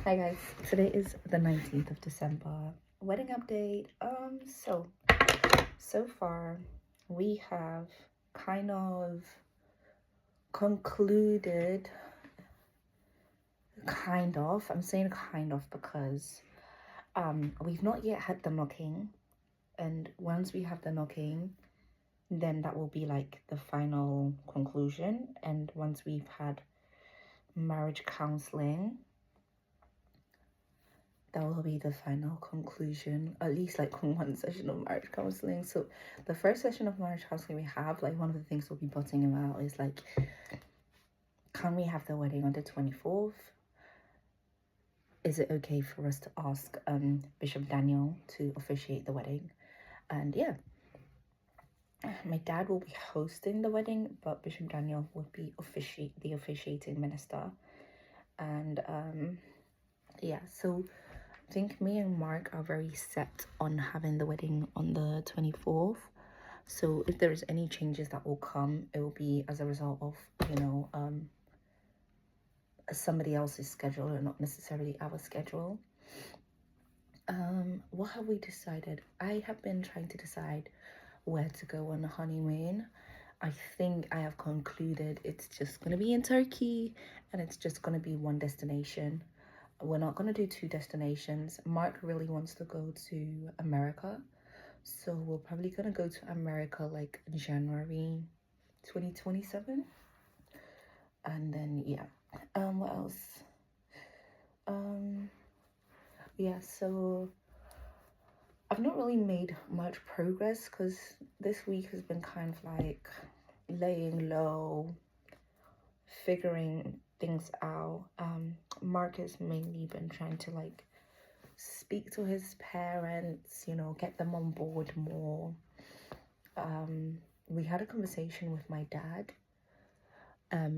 Hi guys, today is the 19th of December. Wedding update. So far we have kind of concluded I'm saying kind of because we've not yet had the knocking, and once we have the knocking, then that will be like the final conclusion. And once we've had marriage counseling, that will be the final conclusion, at least like one session of marriage counseling. So the first session of marriage counseling we have, like one of the things we'll be butting about is like, can we have the wedding on the 24th? Is it okay for us to ask Bishop Daniel to officiate the wedding? And yeah, my dad will be hosting the wedding, but Bishop Daniel would be the officiating minister. And yeah, so I think me and Mark are very set on having the wedding on the 24th. So if there is any changes that will come, it will be as a result of, somebody else's schedule and not necessarily our schedule. What have we decided? I have been trying to decide where to go on the honeymoon. I think I have concluded it's just going to be in Turkey, and it's just going to be one destination. We're not going to do two destinations. Mark really wants to go to America, so we're probably going to go to America like January 2027. And then yeah, what else? Yeah, so I've not really made much progress because this week has been kind of like laying low, figuring things out. Mark has mainly been trying to like speak to his parents, get them on board more. We had a conversation with my dad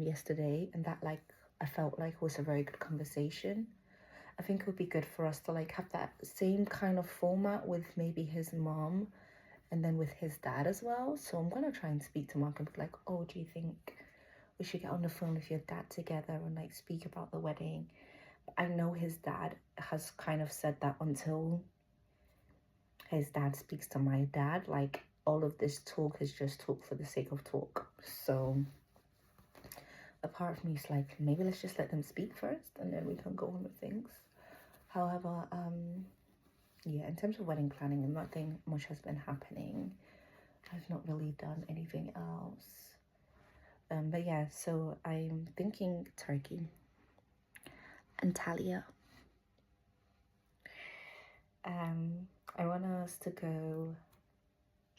yesterday, and that like I felt like was a very good conversation. I think it would be good for us to like have that same kind of format with maybe his mom and then with his dad as well. So I'm gonna try and speak to Mark and be like, oh, do you think we should get on the phone with your dad together and like speak about the wedding? I know his dad has kind of said that until his dad speaks to my dad, like all of this talk is just talk for the sake of talk. So a part of me is like, maybe let's just let them speak first and then we can go on with things. However, yeah, in terms of wedding planning, nothing much has been happening. I've not really done anything else. But yeah, so I'm thinking Turkey. Antalya. I want us to go.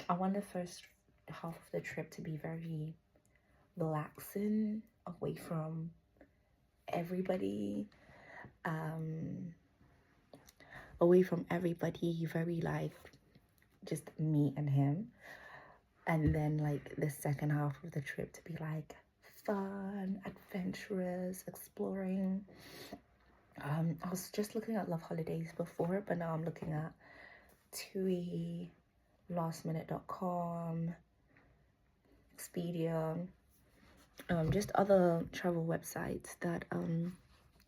I want the first half of the trip to be very relaxing, away from everybody. Very like just me and him. And then like the second half of the trip to be like fun, adventurous, exploring. I was just looking at Love Holidays before, but now I'm looking at TUI, lastminute.com, Expedia, just other travel websites that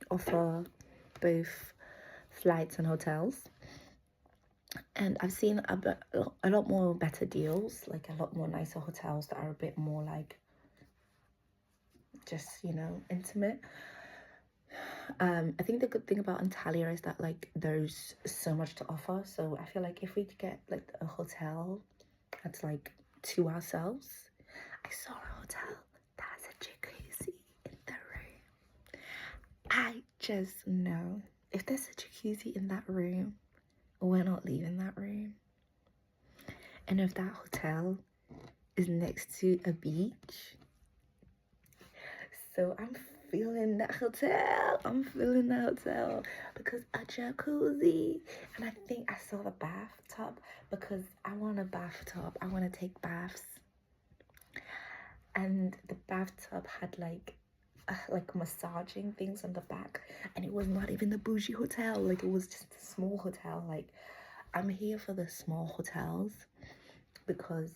offer both flights and hotels. And I've seen a lot more better deals, like a lot more nicer hotels that are a bit more like just, intimate. I think the good thing about Antalya is that like there's so much to offer. So I feel like if we get like a hotel that's like to ourselves. I saw a hotel that has a jacuzzi in the room. I just know if there's a jacuzzi in that room, we're not leaving that room. And if that hotel is next to a beach, so I'm feeling that hotel. Because a jacuzzi. And I think I saw the bathtub because I want a bathtub. I want to take baths. And the bathtub had like massaging things on the back, and it was not even a bougie hotel. Like it was just a small hotel. Like I'm here for the small hotels because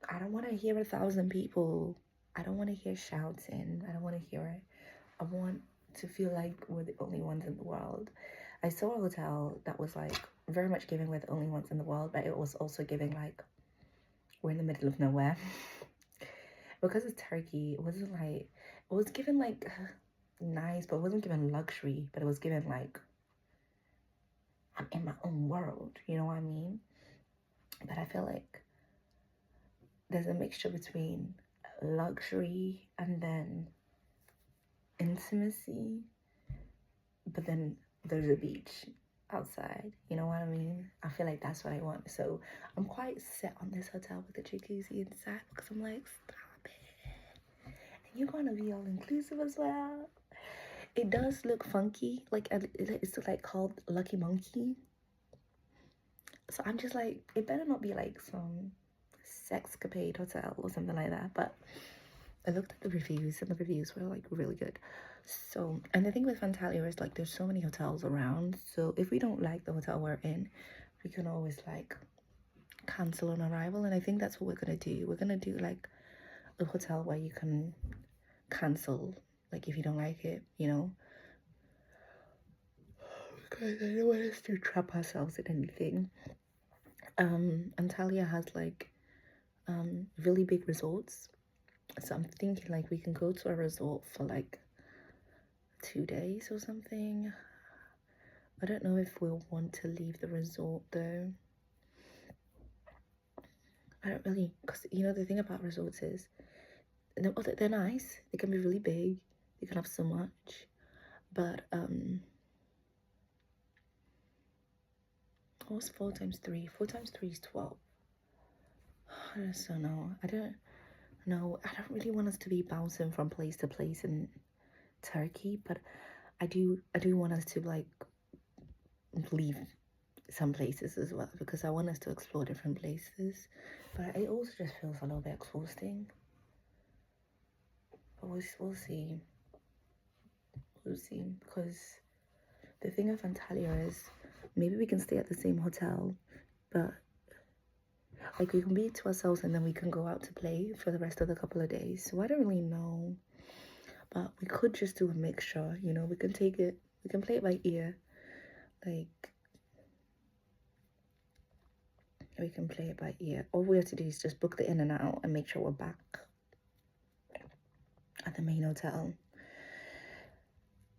I don't want to hear 1,000 people. I don't want to hear shouting. I don't want to hear it. I want to feel like we're the only ones in the world. I saw a hotel that was like very much giving we're the only ones in the world, but it was also giving like we're in the middle of nowhere. Because it's Turkey, it wasn't like, it was given like nice, but it wasn't given luxury, but it was given like I'm in my own world, you know what I mean? But I feel like there's a mixture between luxury and then intimacy, but then there's a beach outside, you know what I mean? I feel like that's what I want. So I'm quite set on this hotel with the jacuzzi inside because I'm like, stop it. And you're gonna be all inclusive as well. It does look funky, like it's like called Lucky Monkey. So I'm just like, it better not be like some sexcapade hotel or something like that. But I looked at the reviews and the reviews were like really good. So, and the thing with Fantalia is like there's so many hotels around. So if we don't like the hotel we're in, we can always like cancel on arrival. And I think that's what we're gonna do. We're gonna do like a hotel where you can cancel, like if you don't like it, you know. Because I don't want us to trap ourselves in anything. Antalya has like really big resorts. So I'm thinking like we can go to a resort for like 2 days or something. I don't know if we'll want to leave the resort though. I don't really, because you know the thing about resorts is they're nice. They can be really big. They can have so much, but what's 4 times 3? 4 times 3 is 12. I just don't know. I don't really want us to be bouncing from place to place in Turkey, but I do want us to like leave some places as well because I want us to explore different places, but it also just feels a little bit exhausting. But we'll see. We'll see, because the thing of Antalya is maybe we can stay at the same hotel, but like we can be to ourselves and then we can go out to play for the rest of the couple of days. So I don't really know, but we could just do a mixture, you know. We can play it by ear, like we can play it by ear. All we have to do is just book the in and out and make sure we're back at the main hotel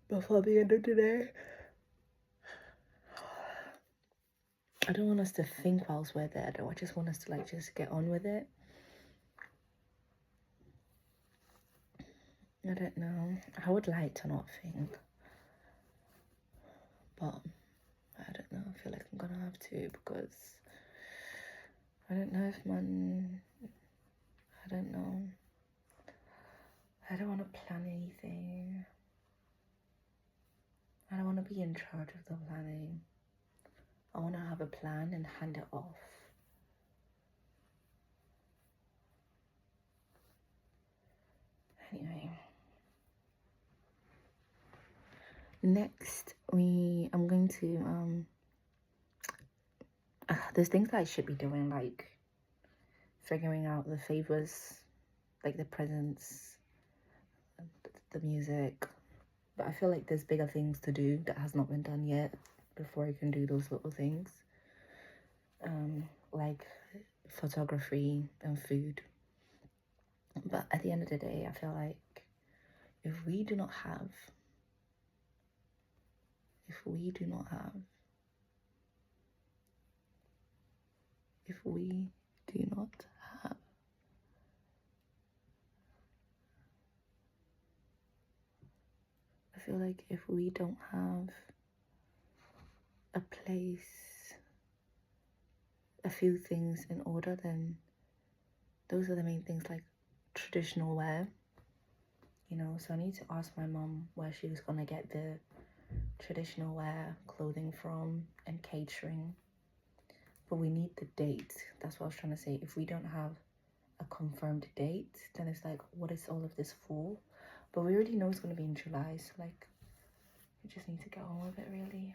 before the end of the day. I don't want us to think whilst we're there though. I just want us to like just get on with it. I don't know. I would like to not think, but I don't know. I feel like I'm gonna have to because I don't know if I don't know. I don't want to plan anything. I don't want to be in charge of the planning. I want to have a plan and hand it off. Anyway. Next, I'm going to, there's things that I should be doing, like figuring out the favors, like the presents, the music. But I feel like there's bigger things to do that has not been done yet before I can do those little things. Like photography and food. But at the end of the day, I feel like if we do not have I feel like if we don't have a place, a few things in order, then those are the main things, like traditional wear, you know. So I need to ask my mom where she was gonna get the traditional wear clothing from and catering. But we need the date. That's what I was trying to say. If we don't have a confirmed date, then it's like, what is all of this for? But we already know it's going to be in July, so like we just need to get on with it, really.